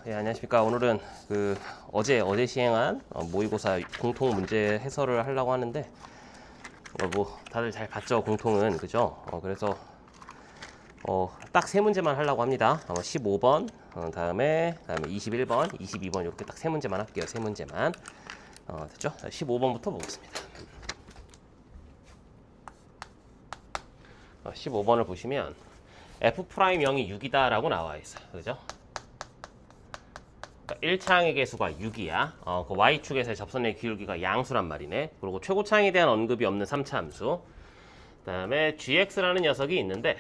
예, 안녕하십니까. 오늘은 어제 시행한 모의고사 공통 문제 해설을 하려고 하는데, 뭐 다들 잘 봤죠? 공통은 그죠? 그래서 딱 세 문제만 하려고 합니다. 15번, 다음에 21번, 22번 이렇게 딱 세 문제만 할게요. 세 문제만. 됐죠? 15번부터 보겠습니다. 15번을 보시면 f'0이 6이다라고 나와 있어요. 그죠? 1차항의 개수가 6이야. 그 y축에서의 접선의 기울기가 양수란 말이네. 그리고 최고차항에 대한 언급이 없는 3차 함수. 그 다음에 gx라는 녀석이 있는데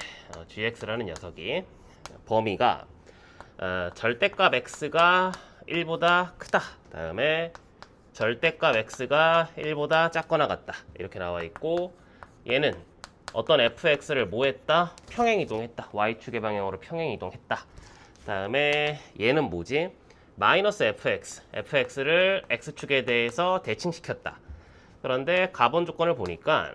gx라는 녀석이 범위가 절대값 x가 1보다 크다. 그 다음에 절대값 x가 1보다 작거나 같다. 이렇게 나와 있고, 얘는 어떤 fx를 뭐 했다? 평행이동했다. y축의 방향으로 평행이동했다. 그 다음에 얘는 뭐지? 마이너스 fx를 x축에 대해서 대칭시켰다. 그런데 가본 조건을 보니까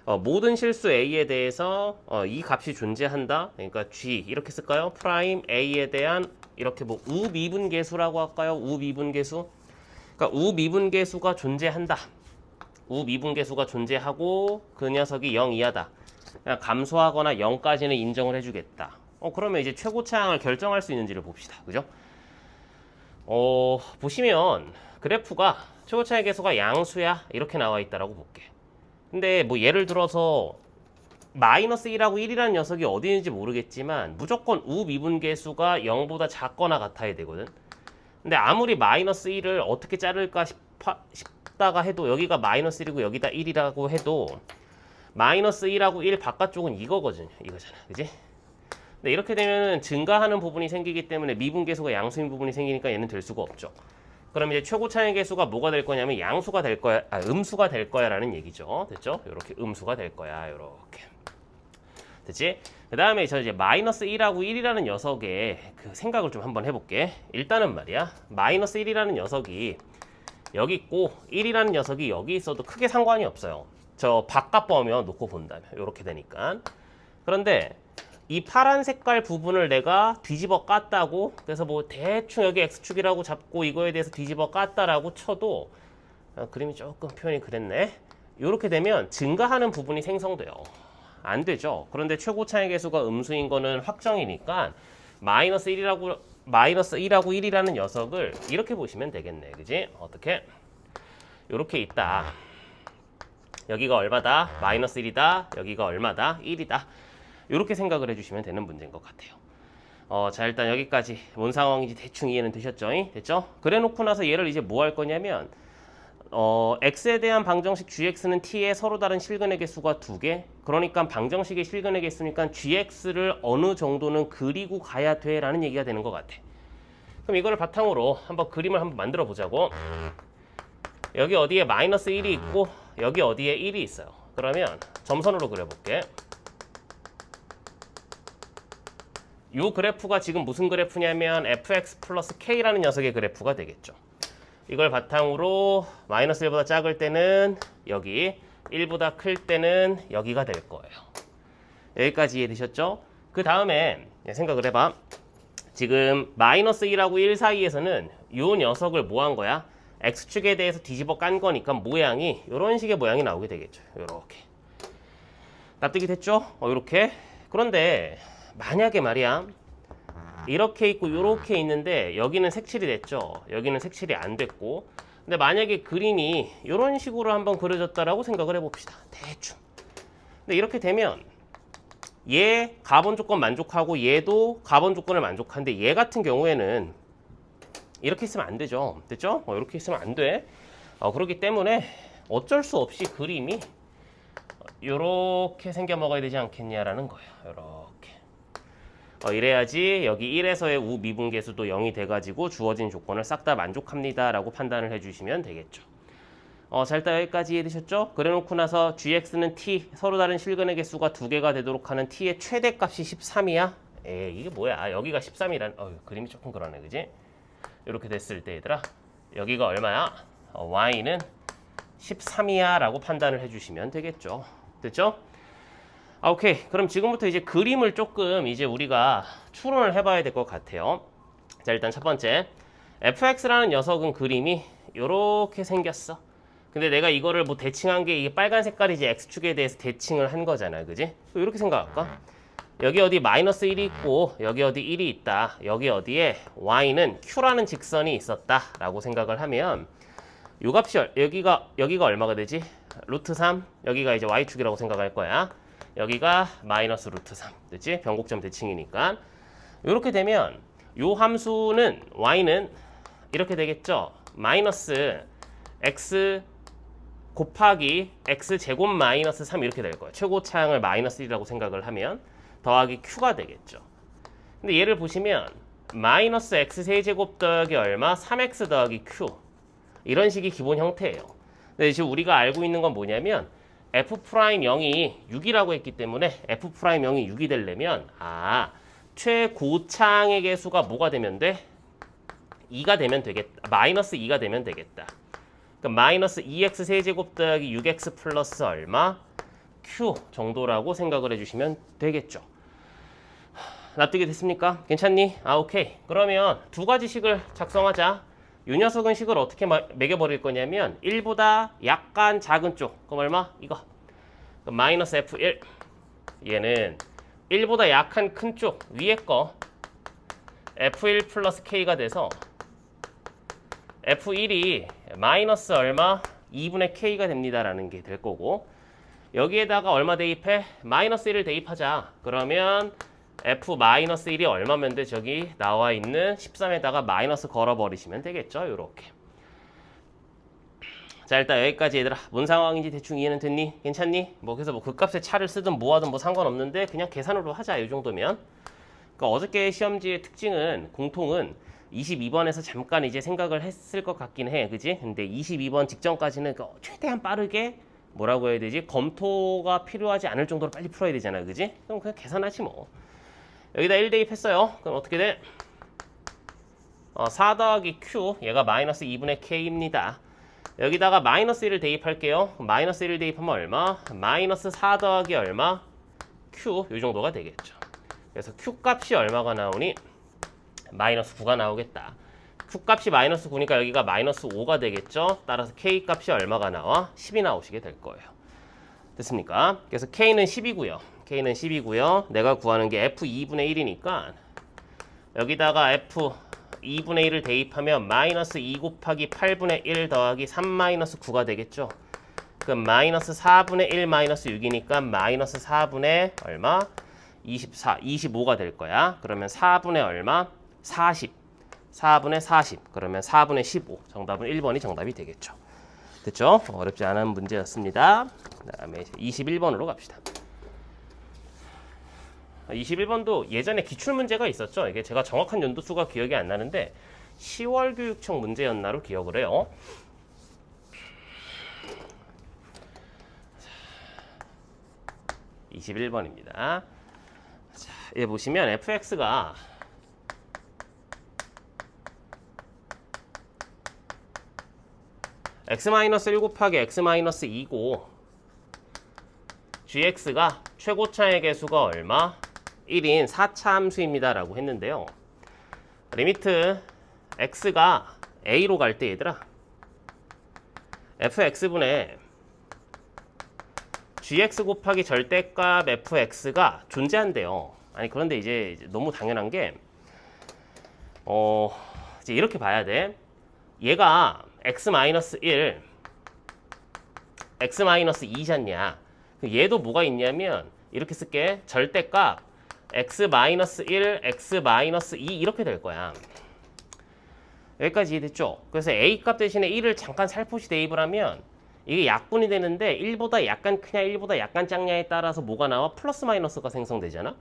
모든 실수 a에 대해서 이 값이 존재한다. 그러니까 g 이렇게 쓸까요? 프라임 a에 대한 이렇게 뭐 우미분계수라고 할까요? 우미분계수. 그러니까 우미분계수가 존재한다. 우미분계수가 존재하고 그 녀석이 0 이하다. 그냥 감소하거나 0까지는 인정을 해주겠다. 그러면 이제 최고차항을 결정할 수 있는지를 봅시다. 그죠? 보시면 그래프가 최고차항의 개수가 양수야 이렇게 나와 있다라고 볼게. 근데 뭐 예를 들어서 마이너스 1하고 1이라는 녀석이 어디 있는지 모르겠지만 무조건 우미분계수가 0보다 작거나 같아야 되거든. 근데 아무리 마이너스 1을 어떻게 자를까 싶다가 해도 여기가 마이너스 1이고 여기다 1이라고 해도 마이너스 1하고 1 바깥쪽은 이거잖아. 그지? 근데 이렇게 되면 증가하는 부분이 생기기 때문에 미분계수가 양수인 부분이 생기니까 얘는 될 수가 없죠. 그럼 이제 최고차항의 개수가 뭐가 될 거냐면 양수가 될 거야, 음수가 될 거야 라는 얘기죠. 됐죠? 이렇게 음수가 될 거야. 이렇게. 됐지? 그 다음에 저 이제 마이너스 1하고 1이라는 녀석의 그 생각을 좀 한번 해볼게. 일단은 말이야. 마이너스 1이라는 녀석이 여기 있고 1이라는 녀석이 여기 있어도 크게 상관이 없어요. 저 바깥 보면 놓고 본다면. 이렇게 되니까. 그런데 이 파란 색깔 부분을 내가 뒤집어 깠다고, 그래서 뭐 대충 여기 x축이라고 잡고 이거에 대해서 뒤집어 깠다라고 쳐도 그림이 조금 표현이 그랬네. 이렇게 되면 증가하는 부분이 생성돼요. 안 되죠. 그런데 최고차항의 개수가 음수인 거는 확정이니까 마이너스 1하고 1이라는 녀석을 이렇게 보시면 되겠네. 그지? 어떻게? 이렇게 있다. 여기가 얼마다? 마이너스 1이다. 여기가 얼마다? 1이다. 이렇게 생각을 해주시면 되는 문제인 것 같아요. 자, 일단 여기까지 뭔 상황인지 대충 이해는 되셨죠? 됐죠? 그래 놓고 나서 얘를 이제 뭐 할 거냐면 x에 대한 방정식 gx는 t의 서로 다른 실근의 개수가 2개. 그러니까 방정식의 실근의 개수니까 gx를 어느 정도는 그리고 가야 돼 라는 얘기가 되는 것 같아. 그럼 이거를 바탕으로 한번 그림을 한번 만들어 보자고. 여기 어디에 마이너스 1이 있고 여기 어디에 1이 있어요. 그러면 점선으로 그려볼게. 이 그래프가 지금 무슨 그래프냐면 fx 플러스 k라는 녀석의 그래프가 되겠죠. 이걸 바탕으로 마이너스 1보다 작을 때는 여기, 1보다 클 때는 여기가 될 거예요. 여기까지 이해되셨죠? 그 다음에 생각을 해봐. 지금 마이너스 1하고 1 사이에서는 이 녀석을 뭐 한 거야? x축에 대해서 뒤집어 깐 거니까 모양이 이런 식의 모양이 나오게 되겠죠. 이렇게. 납득이 됐죠? 이렇게. 그런데 만약에 말이야, 이렇게 있고 이렇게 있는데 여기는 색칠이 됐죠. 여기는 색칠이 안 됐고. 근데 만약에 그림이 이런 식으로 한번 그려졌다라고 생각을 해봅시다. 대충. 근데 이렇게 되면 얘 가본 조건 만족하고 얘도 가본 조건을 만족하는데 얘 같은 경우에는 이렇게 있으면 안 되죠. 됐죠? 이렇게 있으면 안 돼. 그렇기 때문에 어쩔 수 없이 그림이 이렇게 생겨 먹어야 되지 않겠냐라는 거예요. 이렇게. 이래야지 여기 1에서의 우미분계수도 0이 돼가지고 주어진 조건을 싹 다 만족합니다 라고 판단을 해주시면 되겠죠. 자, 일단 여기까지 이해되셨죠? 그래놓고 나서 gx는 t, 서로 다른 실근의 개수가 2개가 되도록 하는 t의 최대값이 13이야? 이게 뭐야? 여기가 13이란, 그림이 조금 그러네, 그지? 이렇게 됐을 때 얘들아, 여기가 얼마야? y는 13이야 라고 판단을 해주시면 되겠죠. 됐죠? 오케이. 그럼 지금부터 이제 그림을 조금 이제 우리가 추론을 해봐야 될 것 같아요. 자, 일단 첫 번째 fx라는 녀석은 그림이 요렇게 생겼어. 근데 내가 이거를 뭐 대칭한 게 이게 빨간 색깔이 이제 x축에 대해서 대칭을 한 거잖아, 그지? 이렇게 생각할까? 여기 어디 마이너스 1이 있고 여기 어디 1이 있다. 여기 어디에 y는 q라는 직선이 있었다라고 생각을 하면 요 값이 여기가 얼마가 되지? 루트 3. 여기가 이제 y축이라고 생각할 거야. 여기가 마이너스 루트 3. 됐지? 변곡점 대칭이니까. 이렇게 되면 요 함수는 y는 이렇게 되겠죠? 마이너스 x 곱하기 x 제곱 마이너스 3 이렇게 될 거예요. 최고차항을 마이너스 1이라고 생각을 하면 더하기 q가 되겠죠. 근데 얘를 보시면 마이너스 x 세제곱 더하기 얼마? 3x 더하기 q. 이런 식이 기본 형태예요. 근데 지금 우리가 알고 있는 건 뭐냐면 f'0이 6이라고 했기 때문에 f'0이 6이 되려면 최고차항의 개수가 뭐가 되면 돼? 2가 되면 되겠다. 마이너스 2가 되면 되겠다. 그러니까 마이너스 2x 세제곱 더하기 6x 플러스 얼마? q 정도라고 생각을 해주시면 되겠죠. 납득이 됐습니까? 괜찮니? 오케이. 그러면 두 가지 식을 작성하자. 이 녀석은 식을 어떻게 매겨버릴 거냐면 1보다 약간 작은 쪽. 그럼 얼마? 이거. 그럼 마이너스 f1. 얘는 1보다 약한 큰 쪽 위에 거 f1 플러스 k가 돼서 f1이 마이너스 얼마? 2분의 k가 됩니다라는 게 될 거고 여기에다가 얼마 대입해? 마이너스 1을 대입하자. 그러면 f-1이 얼마면 돼? 저기 나와 있는 13에다가 마이너스 걸어버리시면 되겠죠. 요렇게. 자, 일단 여기까지 얘들아. 뭔 상황인지 대충 이해는 됐니? 괜찮니? 그래서 그 값에 차를 쓰든 뭐 하든 뭐 상관없는데 그냥 계산으로 하자. 이 정도면. 그러니까 어저께 시험지의 특징은 공통은 22번에서 잠깐 이제 생각을 했을 것 같긴 해. 그지? 근데 22번 직전까지는 최대한 빠르게 뭐라고 해야 되지? 검토가 필요하지 않을 정도로 빨리 풀어야 되잖아. 그지? 그럼 그냥 계산하지 뭐. 여기다 1 대입했어요. 그럼 어떻게 돼? 4 더하기 q, 얘가 마이너스 2분의 k입니다. 여기다가 마이너스 1을 대입할게요. 마이너스 1을 대입하면 얼마? 마이너스 4 더하기 얼마? q, 요 정도가 되겠죠. 그래서 q 값이 얼마가 나오니? 마이너스 9가 나오겠다. q 값이 마이너스 9니까 여기가 마이너스 5가 되겠죠. 따라서 k 값이 얼마가 나와? 10이 나오시게 될 거예요. 됐습니까? 그래서 k는 10이고요. k는 10이고요. 내가 구하는 게 f2분의 1이니까 여기다가 f2분의 1을 대입하면 마이너스 2 곱하기 8분의 1 더하기 3 마이너스 9가 되겠죠. 그럼 마이너스 4분의 1 마이너스 6이니까 마이너스 4분의 얼마? 24, 25가 될 거야. 그러면 4분의 얼마? 40. 4분의 40. 그러면 4분의 15. 정답은 1번이 정답이 되겠죠. 됐죠? 어렵지 않은 문제였습니다. 그 다음에 21번으로 갑시다. 21번도 예전에 기출문제가 있었죠. 이게 제가 정확한 연도수가 기억이 안 나는데 10월 교육청 문제였나로 기억을 해요. 21번입니다. 자, 얘 보시면 fx가 x-1 곱하기 x-2고 gx가 최고차의 개수가 얼마? 1인 4차 함수입니다 라고 했는데요. 리미트 x가 a로 갈 때 얘들아 fx분의 gx 곱하기 절대값 fx가 존재한대요. 아니 그런데 이제 너무 당연한 게 이제 이렇게 봐야 돼. 얘가 x-1 x-2잖냐. 얘도 뭐가 있냐면 이렇게 쓸게. 절대값 x-1 x-2 이렇게 될 거야. 여기까지 이해됐죠? 그래서 a값 대신에 1을 잠깐 살포시 대입을 하면 이게 약분이 되는데 1보다 약간 크냐 1보다 약간 작냐에 따라서 뭐가 나와? 플러스 마이너스가 생성되잖아.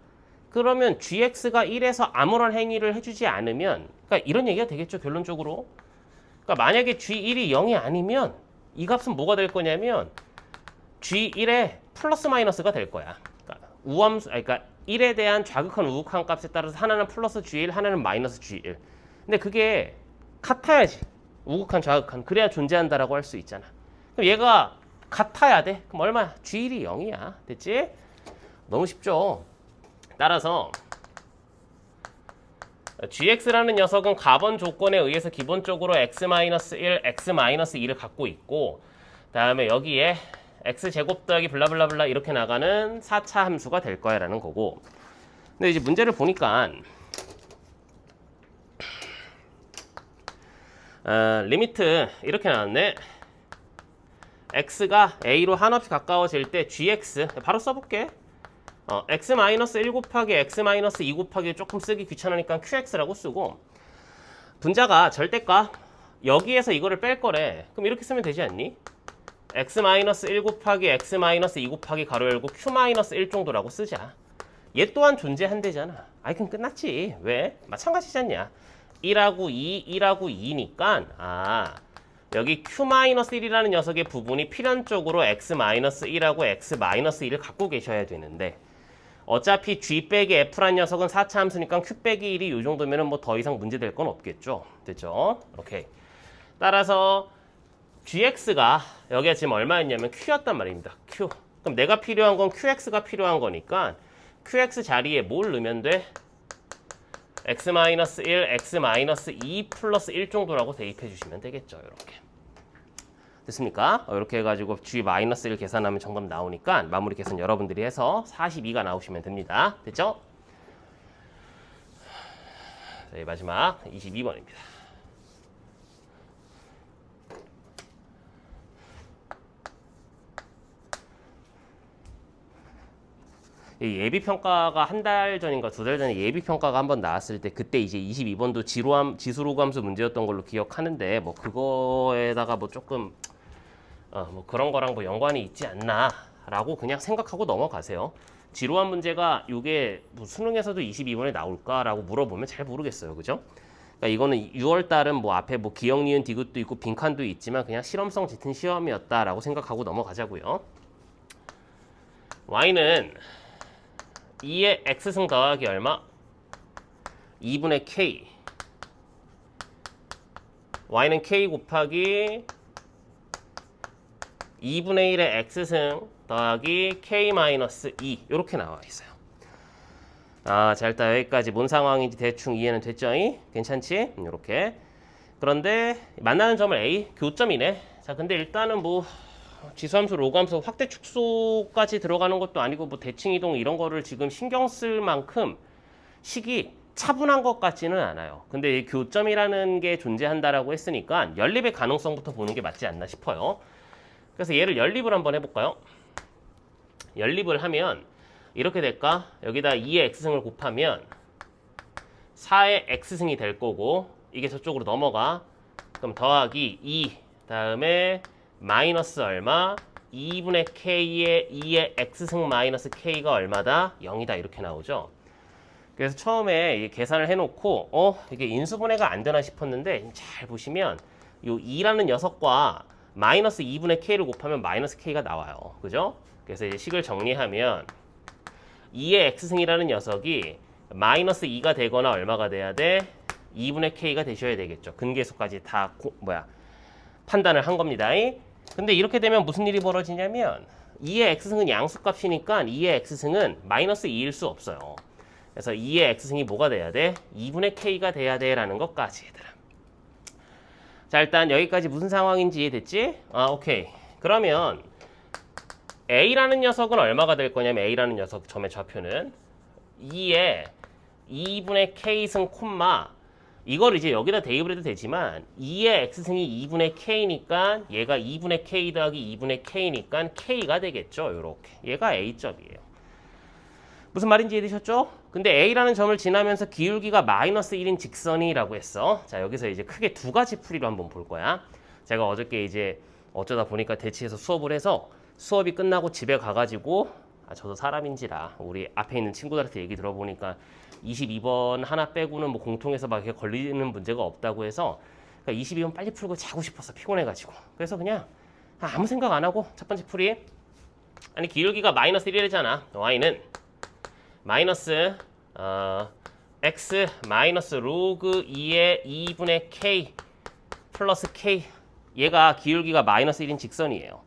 그러면 gx가 1에서 아무런 행위를 해주지 않으면 그러니까 이런 얘기가 되겠죠 결론적으로. 그러니까 만약에 g1이 0이 아니면 이 값은 뭐가 될 거냐면 g1에 플러스 마이너스가 될 거야. 그러니까 우함수, 그러니까 1에 대한 좌극한 우극한 값에 따라서 하나는 플러스 g1 하나는 마이너스 g1. 근데 그게 같아야지. 우극한 좌극한. 그래야 존재한다라고 할 수 있잖아. 그럼 얘가 같아야 돼. 그럼 얼마야? g1이 0이야. 됐지? 너무 쉽죠? 따라서 gx라는 녀석은 가번 조건에 의해서 기본적으로 x-1, x-2를 갖고 있고 다음에 여기에 x제곱 더하기 블라블라블라 이렇게 나가는 4차 함수가 될 거야 라는 거고 근데 이제 문제를 보니까 리미트 이렇게 나왔네. x가 a로 한없이 가까워질 때 gx 바로 써볼게. x-1 곱하기 x-2 곱하기 조금 쓰기 귀찮으니까 qx라고 쓰고 분자가 절대값 여기에서 이거를 뺄 거래. 그럼 이렇게 쓰면 되지 않니? x-1 곱하기 x-2 곱하기 가로 열고 q-1 정도라고 쓰자. 얘 또한 존재한대잖아. 아이 그럼 끝났지. 왜? 마찬가지지 않냐. 1하고 2, 1하고 2니까 여기 q-1이라는 녀석의 부분이 필연적으로 x-1하고 x-1을 갖고 계셔야 되는데 어차피 g 빼기 f란 녀석은 4차 함수니까 q 빼기 1이 이 정도면 뭐 더 이상 문제될 건 없겠죠. 됐죠? 오케이. 따라서 gx가 여기가 지금 얼마였냐면 q였단 말입니다. q. 그럼 내가 필요한 건 qx가 필요한 거니까 qx 자리에 뭘 넣으면 돼? x-1, x-2 플러스 1 정도라고 대입해 주시면 되겠죠. 이렇게. 됐습니까? 이렇게 해가지고 g-1 계산하면 정답 나오니까 마무리 계산 여러분들이 해서 42가 나오시면 됩니다. 됐죠? 자, 마지막 22번입니다. 예비평가가 한 달 전인가 두 달 전에 예비평가가 한번 나왔을 때 그때 이제 22번도 지수로감수 문제였던 걸로 기억하는데 뭐 그거에다가 뭐 조금 뭐 그런 거랑 뭐 연관이 있지 않나 라고 그냥 생각하고 넘어가세요. 지루한 문제가 이게 뭐 수능에서도 22번에 나올까라고 물어보면 잘 모르겠어요. 그죠? 그러니까 이거는 6월 달은 뭐 앞에 뭐 기억, 니은, 디귿도 있고 빈칸도 있지만 그냥 실험성 짙은 시험이었다라고 생각하고 넘어가자고요. y는 2의 x승 더하기 얼마? 2분의 k. y는 k 곱하기 2분의 1의 x승 더하기 k-2 이렇게 나와 있어요. 자 일단 여기까지 뭔 상황인지 대충 이해는 됐죠? 괜찮지? 이렇게. 그런데 만나는 점을 a, 교점이네. 자 근데 일단은 뭐 지수함수, 로그함수, 확대 축소까지 들어가는 것도 아니고 뭐 대칭 이동 이런 거를 지금 신경 쓸 만큼 식이 차분한 것 같지는 않아요. 근데 이 교점이라는 게 존재한다라고 했으니까 연립의 가능성부터 보는 게 맞지 않나 싶어요. 그래서 얘를 연립을 한번 해볼까요? 연립을 하면 이렇게 될까? 여기다 2의 x승을 곱하면 4의 x승이 될 거고 이게 저쪽으로 넘어가. 그럼 더하기 2 다음에 마이너스 얼마? 2분의 k의 2의 x승 마이너스 k가 얼마다? 0이다 이렇게 나오죠. 그래서 처음에 계산을 해놓고 이게 인수분해가 안 되나 싶었는데 잘 보시면 이 2라는 녀석과 마이너스 2분의 k를 곱하면 마이너스 k가 나와요. 그죠? 그래서 이제 식을 정리하면 2의 x승이라는 녀석이 마이너스 2가 되거나 얼마가 돼야 돼? 2분의 k가 되셔야 되겠죠. 근계수까지 다 판단을 한 겁니다. 근데 이렇게 되면 무슨 일이 벌어지냐면 2의 x승은 양수값이니까 2의 x승은 마이너스 2일 수 없어요. 그래서 2의 x승이 뭐가 돼야 돼? 2분의 k가 돼야 돼 라는 것까지 얘들아. 자 일단 여기까지 무슨 상황인지 이해됐지? 오케이. 그러면 a라는 녀석은 얼마가 될 거냐면 a라는 녀석 점의 좌표는 2의 2분의 k승 콤마 이걸 이제 여기다 대입을 해도 되지만 2의 x승이 2분의 k니까 얘가 2분의 k 더하기 2분의 k니까 k가 되겠죠. 요렇게. 얘가 a점이에요. 무슨 말인지 이해되셨죠? 근데 a라는 점을 지나면서 기울기가 마이너스 1인 직선이라고 했어. 자 여기서 이제 크게 두 가지 풀이로 한번 볼 거야. 제가 어저께 이제 어쩌다 보니까 대치해서 수업을 해서 수업이 끝나고 집에 가가지고 저도 사람인지라 우리 앞에 있는 친구들한테 얘기 들어보니까 22번 하나 빼고는 뭐 공통해서 막 이렇게 걸리는 문제가 없다고 해서 그러니까 22번 빨리 풀고 자고 싶어서 피곤해가지고 그래서 그냥 아무 생각 안 하고 첫 번째 풀이 아니 기울기가 마이너스 1이잖아. y는 마이너스 x 마이너스 로그 2의 2분의 k 플러스 k 얘가 기울기가 마이너스 1인 직선이에요.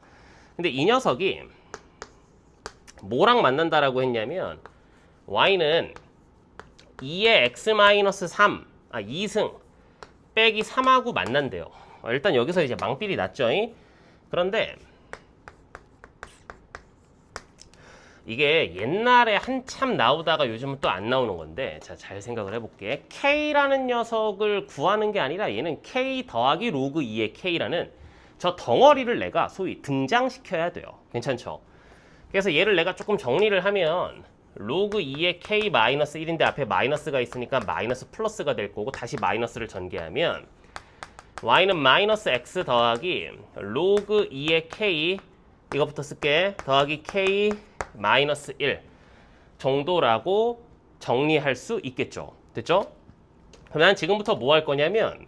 근데 이 녀석이 뭐랑 만난다라고 했냐면 y는 2의 x-3, 2승 빼기 3하고 만난대요. 일단 여기서 이제 망필이 났죠. 그런데 이게 옛날에 한참 나오다가 요즘은 또 안 나오는 건데, 자, 잘 생각을 해볼게. K라는 녀석을 구하는 게 아니라 얘는 K 더하기 로그 2의 K라는 저 덩어리를 내가 소위 등장시켜야 돼요. 괜찮죠? 그래서 얘를 내가 조금 정리를 하면 로그 2의 K 마이너스 1인데 앞에 마이너스가 있으니까 마이너스 플러스가 될 거고, 다시 마이너스를 전개하면 y는 마이너스 x 더하기 로그 2의 K, 이것부터 쓸게, 더하기 K 마이너스 1 정도라고 정리할 수 있겠죠. 됐죠? 그러면 지금부터 뭐 할 거냐면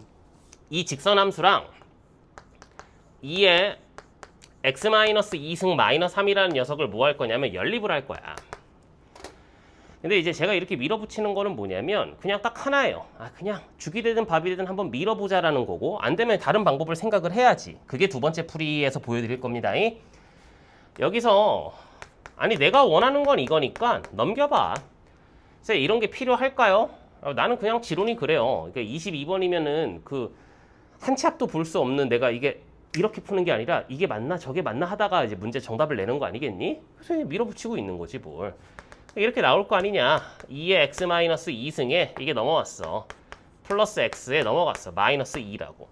이 직선함수랑 2의 x-2승 마이너스 3이라는 녀석을 뭐 할 거냐면 연립을 할 거야. 근데 이제 제가 이렇게 밀어붙이는 거는 뭐냐면 그냥 딱 하나예요. 그냥 죽이 되든 밥이 되든 한번 밀어보자라는 거고, 안 되면 다른 방법을 생각을 해야지. 그게 두 번째 풀이에서 보여드릴 겁니다. 여기서 아니 내가 원하는 건 이거니까 넘겨봐. 그래서 이런 게 필요할까요? 나는 그냥 지론이 그래요. 그러니까 22번이면은 그 한 치 앞도 볼 수 없는, 내가 이게 이렇게 푸는 게 아니라 이게 맞나 저게 맞나 하다가 이제 문제 정답을 내는 거 아니겠니? 그래서 그냥 밀어붙이고 있는 거지 뭘. 이렇게 나올 거 아니냐. 2의 x-2승에 이게 넘어왔어. 플러스 x에 넘어갔어. 마이너스 2라고.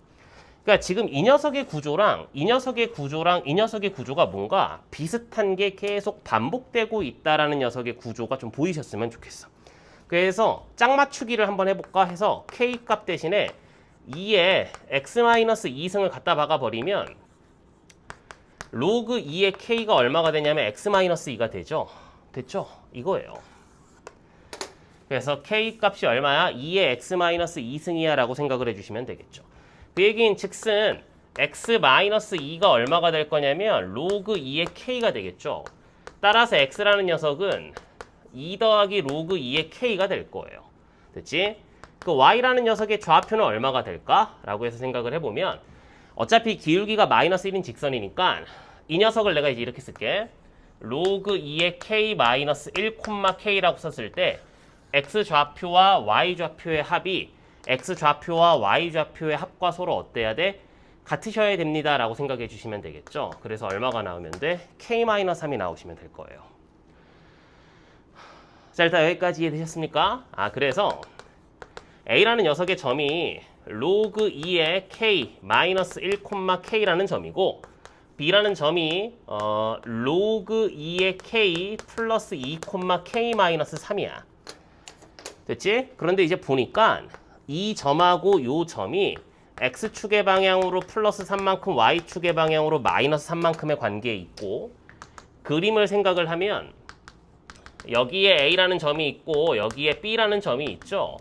그러니까 지금 이 녀석의 구조랑 이 녀석의 구조가 뭔가 비슷한 게 계속 반복되고 있다라는 녀석의 구조가 좀 보이셨으면 좋겠어. 그래서 짝맞추기를 한번 해볼까 해서 k 값 대신에 2의 x-2승을 갖다 박아버리면 로그 2의 k가 얼마가 되냐면 x-2가 되죠. 됐죠? 이거예요. 그래서 k 값이 얼마야? 2의 x-2승이야 라고 생각을 해주시면 되겠죠. 그 얘기인 즉슨 x-2가 얼마가 될 거냐면 로그 2의 k가 되겠죠. 따라서 x라는 녀석은 2 더하기 로그 2의 k가 될 거예요. 됐지? 그 y라는 녀석의 좌표는 얼마가 될까? 라고 해서 생각을 해보면 어차피 기울기가 마이너스 1인 직선이니까 이 녀석을 내가 이제 이렇게 쓸게. 로그 2의 k 마이너스 1, k라고 썼을 때 x 좌표와 y 좌표의 합이 x 좌표와 y 좌표의 합과 서로 어때야 돼? 같으셔야 됩니다 라고 생각해 주시면 되겠죠. 그래서 얼마가 나오면 돼? k-3이 나오시면 될 거예요. 자, 일단 여기까지 이해되셨습니까? 그래서 a라는 녀석의 점이 로그 2의 k 마이너스 1, k라는 점이고, b라는 점이 로그 2의 k 플러스 2, k 마이너스 3이야. 됐지? 그런데 이제 보니까 이 점하고 요 점이 x축의 방향으로 플러스 3만큼 y축의 방향으로 마이너스 3만큼의 관계에 있고, 그림을 생각을 하면 여기에 a라는 점이 있고 여기에 b라는 점이 있죠.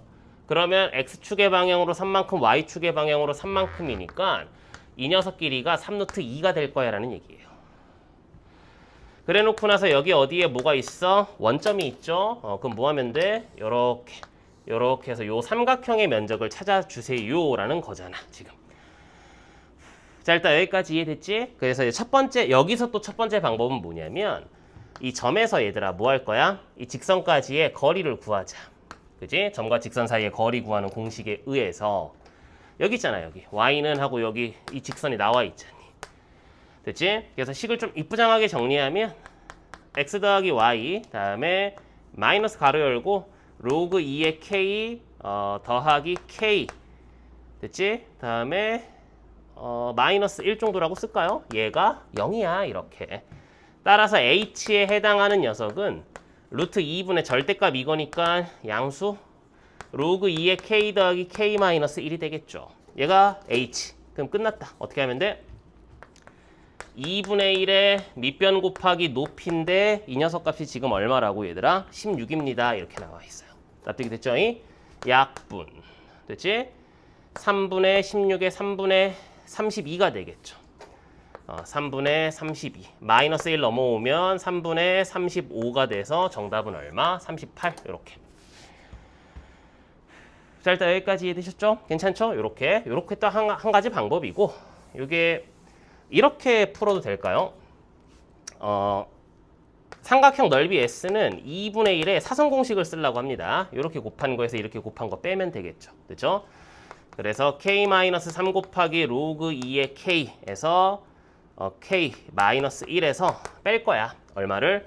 그러면 x축의 방향으로 3만큼 y축의 방향으로 3만큼이니까 이 녀석 길이가 3루트 2가 될 거야 라는 얘기예요. 그래 놓고 나서 여기 어디에 뭐가 있어? 원점이 있죠. 그럼 뭐 하면 돼? 요렇게 해서 요 삼각형의 면적을 찾아주세요 라는 거잖아 지금. 자, 일단 여기까지 이해됐지? 그래서 이제 여기서 또 첫 번째 방법은 뭐냐면 이 점에서 얘들아 뭐 할 거야? 이 직선까지의 거리를 구하자. 그지? 점과 직선 사이의 거리 구하는 공식에 의해서 여기 있잖아. 여기 y는 하고 여기 이 직선이 나와 있잖니. 됐지? 그래서 식을 좀 이쁘장하게 정리하면 x 더하기 y 다음에 마이너스 가로 열고 로그 2의 k 더하기 k. 됐지? 다음에 마이너스 1 정도라고 쓸까요? 얘가 0이야 이렇게. 따라서 h에 해당하는 녀석은 루트 2분의 절대값 이거니까 양수 로그 2의 k 더하기 k 마이너스 1이 되겠죠. 얘가 h. 그럼 끝났다. 어떻게 하면 돼? 2분의 1의 밑변 곱하기 높이인데 이 녀석 값이 지금 얼마라고 얘들아? 16입니다. 이렇게 나와 있어요. 납득이 됐죠? 약분. 됐지? 3분의 16의 3분의 32가 되겠죠. 3분의 32. 마이너스 1 넘어오면 3분의 35가 돼서 정답은 얼마? 38. 이렇게. 자, 일단 여기까지 이해되셨죠? 괜찮죠? 이렇게 또 한 가지 방법이고, 이게 이렇게 풀어도 될까요? 삼각형 넓이 S는 2분의 1의 사선 공식을 쓰려고 합니다. 이렇게 곱한 거에서 이렇게 곱한 거 빼면 되겠죠. 그죠? 그래서 K-3 곱하기 로그 2의 K에서 K-1에서 뺄 거야. 얼마를?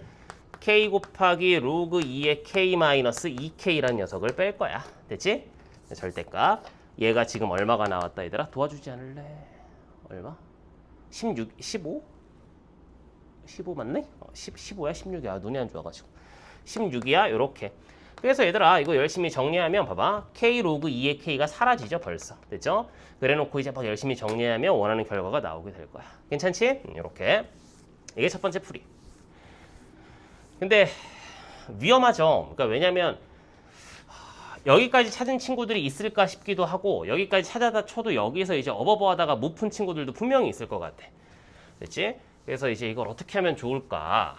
K 곱하기 로그 2의 K-2K라는 녀석을 뺄 거야. 됐지? 절대값. 얘가 지금 얼마가 나왔다 얘들아? 도와주지 않을래? 얼마? 16, 15? 15 맞네? 15야 16이야. 눈이 안 좋아가지고 16이야. 요렇게. 그래서 얘들아 이거 열심히 정리하면 봐봐. K 로그 2의 K가 사라지죠 벌써. 됐죠? 그래놓고 이제 막 열심히 정리하면 원하는 결과가 나오게 될 거야. 괜찮지? 요렇게. 이게 첫 번째 풀이. 근데 위험하죠. 그러니까 왜냐면 여기까지 찾은 친구들이 있을까 싶기도 하고 여기까지 찾아다 쳐도 여기서 이제 어버버하다가 못 푼 친구들도 분명히 있을 것 같아. 됐지? 그래서 이제 이걸 어떻게 하면 좋을까?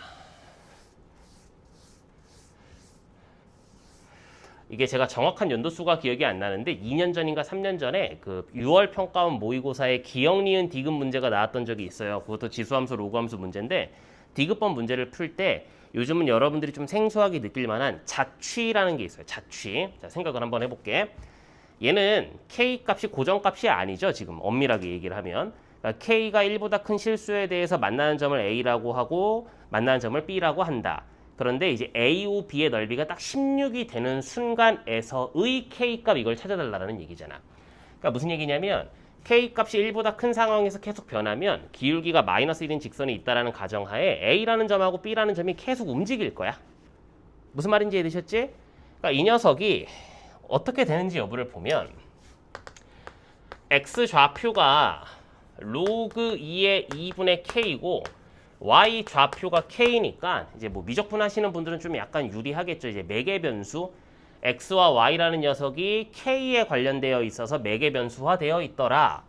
이게 제가 정확한 연도수가 기억이 안 나는데 2년 전인가 3년 전에 그 6월 평가원 모의고사에 기억, 니은, 디귿 문제가 나왔던 적이 있어요. 그것도 지수함수, 로그함수 문제인데 디귿번 문제를 풀 때 요즘은 여러분들이 좀 생소하게 느낄 만한 자취라는 게 있어요. 자취. 자, 생각을 한번 해볼게. 얘는 K 값이 고정값이 아니죠. 지금 엄밀하게 얘기를 하면. 그러니까 K가 1보다 큰 실수에 대해서 만나는 점을 A라고 하고 만나는 점을 B라고 한다. 그런데 이제 A, B의 넓이가 딱 16이 되는 순간에서의 K 값 이걸 찾아달라는 얘기잖아. 그러니까 무슨 얘기냐면 K 값이 1보다 큰 상황에서 계속 변하면 기울기가 마이너스 1인 직선이 있다는 가정하에 A라는 점하고 B라는 점이 계속 움직일 거야. 무슨 말인지 이해되셨지? 그러니까 이 녀석이 어떻게 되는지 여부를 보면 X 좌표가 로그 2의 2분의 K이고 Y 좌표가 K니까 이제 뭐 미적분 하시는 분들은 좀 약간 유리하겠죠. 이제 매개 변수 X와 Y라는 녀석이 K에 관련되어 있어서 매개 변수화 되어 있더라.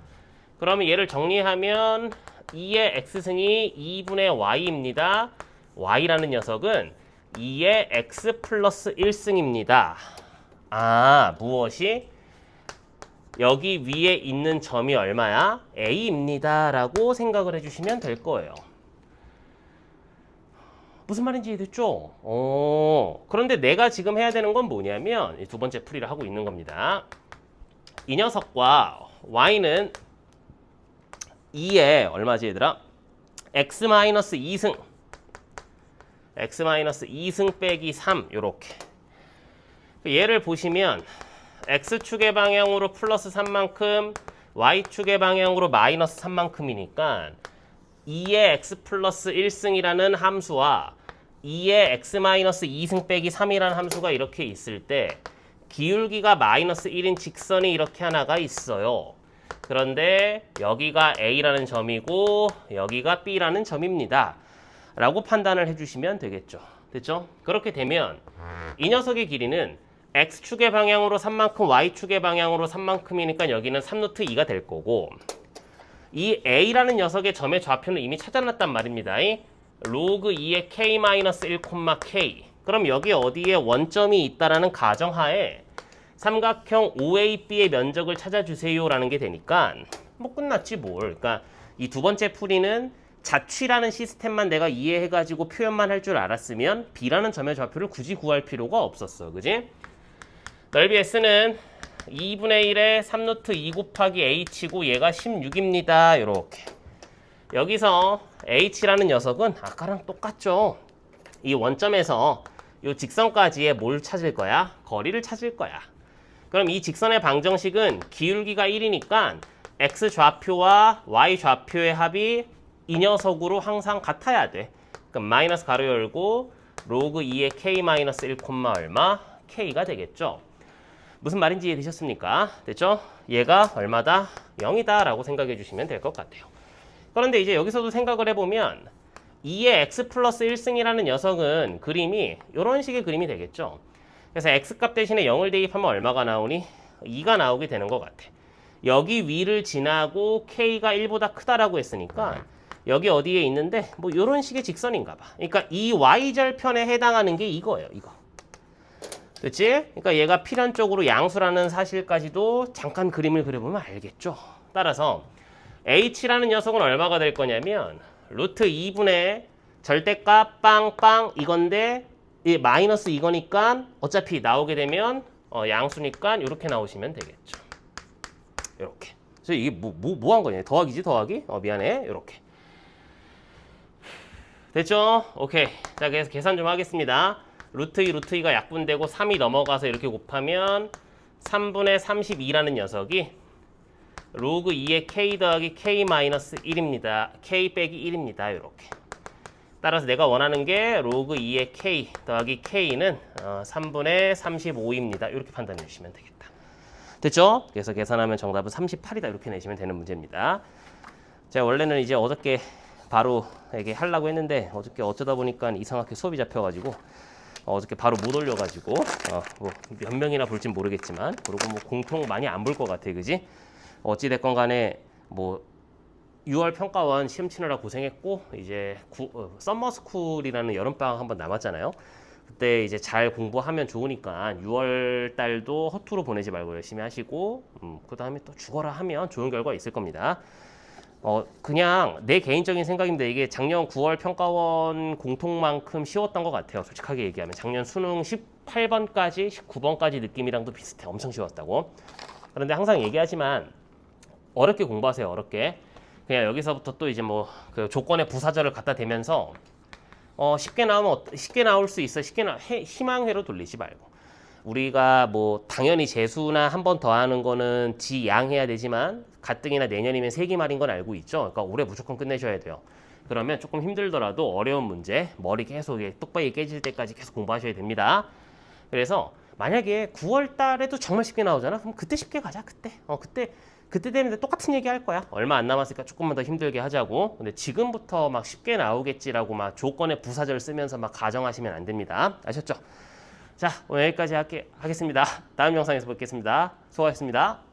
그러면 얘를 정리하면 2의 X승이 2분의 Y입니다. Y라는 녀석은 2의 X 플러스 1승입니다. 아, 무엇이? 여기 위에 있는 점이 얼마야? A입니다. 라고 생각을 해주시면 될 거예요. 무슨 말인지 이해됐죠? 그런데 내가 지금 해야 되는 건 뭐냐면 두 번째 풀이를 하고 있는 겁니다. 이 녀석과 y는 2에 얼마지 얘들아? x-2승 x-2승 빼기 3 요렇게 얘를 보시면 x축의 방향으로 플러스 3만큼 y축의 방향으로 마이너스 3만큼이니까 2의 x 플러스 1승이라는 함수와 2의 x-2승 빼기 3이라는 함수가 이렇게 있을 때 기울기가 마이너스 1인 직선이 이렇게 하나가 있어요. 그런데 여기가 A라는 점이고 여기가 B라는 점입니다. 라고 판단을 해주시면 되겠죠. 됐죠? 그렇게 되면 이 녀석의 길이는 X축의 방향으로 3만큼 Y축의 방향으로 3만큼이니까 여기는 3루트 2가 될 거고 이 A라는 녀석의 점의 좌표는 이미 찾아놨단 말입니다. 로그 2의 K-1, 그럼 여기 어디에 원점이 있다라는 가정하에 삼각형 OAB의 면적을 찾아주세요 라는 게 되니까 뭐 끝났지 뭘. 그러니까 이 두 번째 풀이는 자취라는 시스템만 내가 이해해가지고 표현만 할 줄 알았으면 B라는 점의 좌표를 굳이 구할 필요가 없었어. 그지? 넓이 S는 2분의 1에 3루트 2 곱하기 H고 얘가 16입니다. 요렇게. 여기서 H라는 녀석은 아까랑 똑같죠. 이 원점에서 이 직선까지의 뭘 찾을 거야? 거리를 찾을 거야. 그럼 이 직선의 방정식은 기울기가 1이니까 X 좌표와 Y 좌표의 합이 이 녀석으로 항상 같아야 돼. 그럼 마이너스 가로 열고 로그 2의 K-1, 얼마? K가 되겠죠. 무슨 말인지 이해되셨습니까? 됐죠? 얘가 얼마다? 0이다 라고 생각해 주시면 될 것 같아요. 그런데 이제 여기서도 생각을 해보면 2의 x 플러스 1승이라는 녀석은 그림이 이런 식의 그림이 되겠죠. 그래서 x값 대신에 0을 대입하면 얼마가 나오니? 2가 나오게 되는 것 같아. 여기 위를 지나고 k가 1보다 크다라고 했으니까 여기 어디에 있는데 뭐 이런 식의 직선인가 봐. 그러니까 이 y절편에 해당하는 게 이거예요. 이거. 그치? 그러니까 얘가 필연적으로 양수라는 사실까지도 잠깐 그림을 그려보면 알겠죠. 따라서 h라는 녀석은 얼마가 될 거냐면 루트 2분의 절대값 빵빵 이건데 이 마이너스 이거니까 어차피 나오게 되면 양수니까 이렇게 나오시면 되겠죠. 이렇게. 그래서 이게 뭐 한 거냐? 더하기지 더하기? 미안해. 이렇게. 됐죠? 오케이. 자, 그래서 계산 좀 하겠습니다. 루트 2, 루트 2가 약분되고 3이 넘어가서 이렇게 곱하면 3분의 32라는 녀석이 로그 2의 k 더하기 k 마이너스 1입니다. k 빼기 1입니다. 이렇게. 따라서 내가 원하는 게 로그 2의 k 더하기 k는 3분의 35입니다. 이렇게 판단해 주시면 되겠다. 됐죠? 그래서 계산하면 정답은 38이다. 이렇게 내시면 되는 문제입니다. 제가 원래는 이제 어저께 바로 이게 하려고 했는데 어저께 어쩌다 보니까 이상하게 수업이 잡혀가지고 어저께 바로 못 올려가지고 뭐 몇 명이나 볼진 모르겠지만 그리고 뭐 공통 많이 안 볼 것 같아, 그지? 어찌됐건 간에 뭐 6월 평가원 시험 치느라 고생했고 이제 썸머스쿨이라는 여름방학 한번 남았잖아요. 그때 이제 잘 공부하면 좋으니까 6월 달도 허투루 보내지 말고 열심히 하시고 그 다음에 또 죽어라 하면 좋은 결과 있을 겁니다. 그냥 내 개인적인 생각인데 이게 작년 9월 평가원 공통만큼 쉬웠던 것 같아요. 솔직하게 얘기하면 작년 수능 18번까지 19번까지 느낌이랑도 비슷해. 엄청 쉬웠다고. 그런데 항상 얘기하지만 어렵게 공부하세요. 어렵게. 그냥 여기서부터 또 이제 뭐 그 조건의 부사절을 갖다 대면서 쉽게 나오면 쉽게 나올 수 있어. 희망회로 돌리지 말고. 우리가 뭐 당연히 재수나 한 번 더 하는 거는 지양해야 되지만 가뜩이나 내년이면 세기말인 건 알고 있죠. 그러니까 올해 무조건 끝내셔야 돼요. 그러면 조금 힘들더라도 어려운 문제, 머리 계속 똑바로 깨질 때까지 계속 공부하셔야 됩니다. 그래서 만약에 9월 달에도 정말 쉽게 나오잖아. 그럼 그때 쉽게 가자. 그때 되면 똑같은 얘기 할 거야. 얼마 안 남았으니까 조금만 더 힘들게 하자고. 근데 지금부터 막 쉽게 나오겠지라고 막 조건의 부사절 쓰면서 막 가정하시면 안 됩니다. 아셨죠? 자, 오늘 여기까지 하겠습니다. 다음 영상에서 뵙겠습니다. 수고하셨습니다.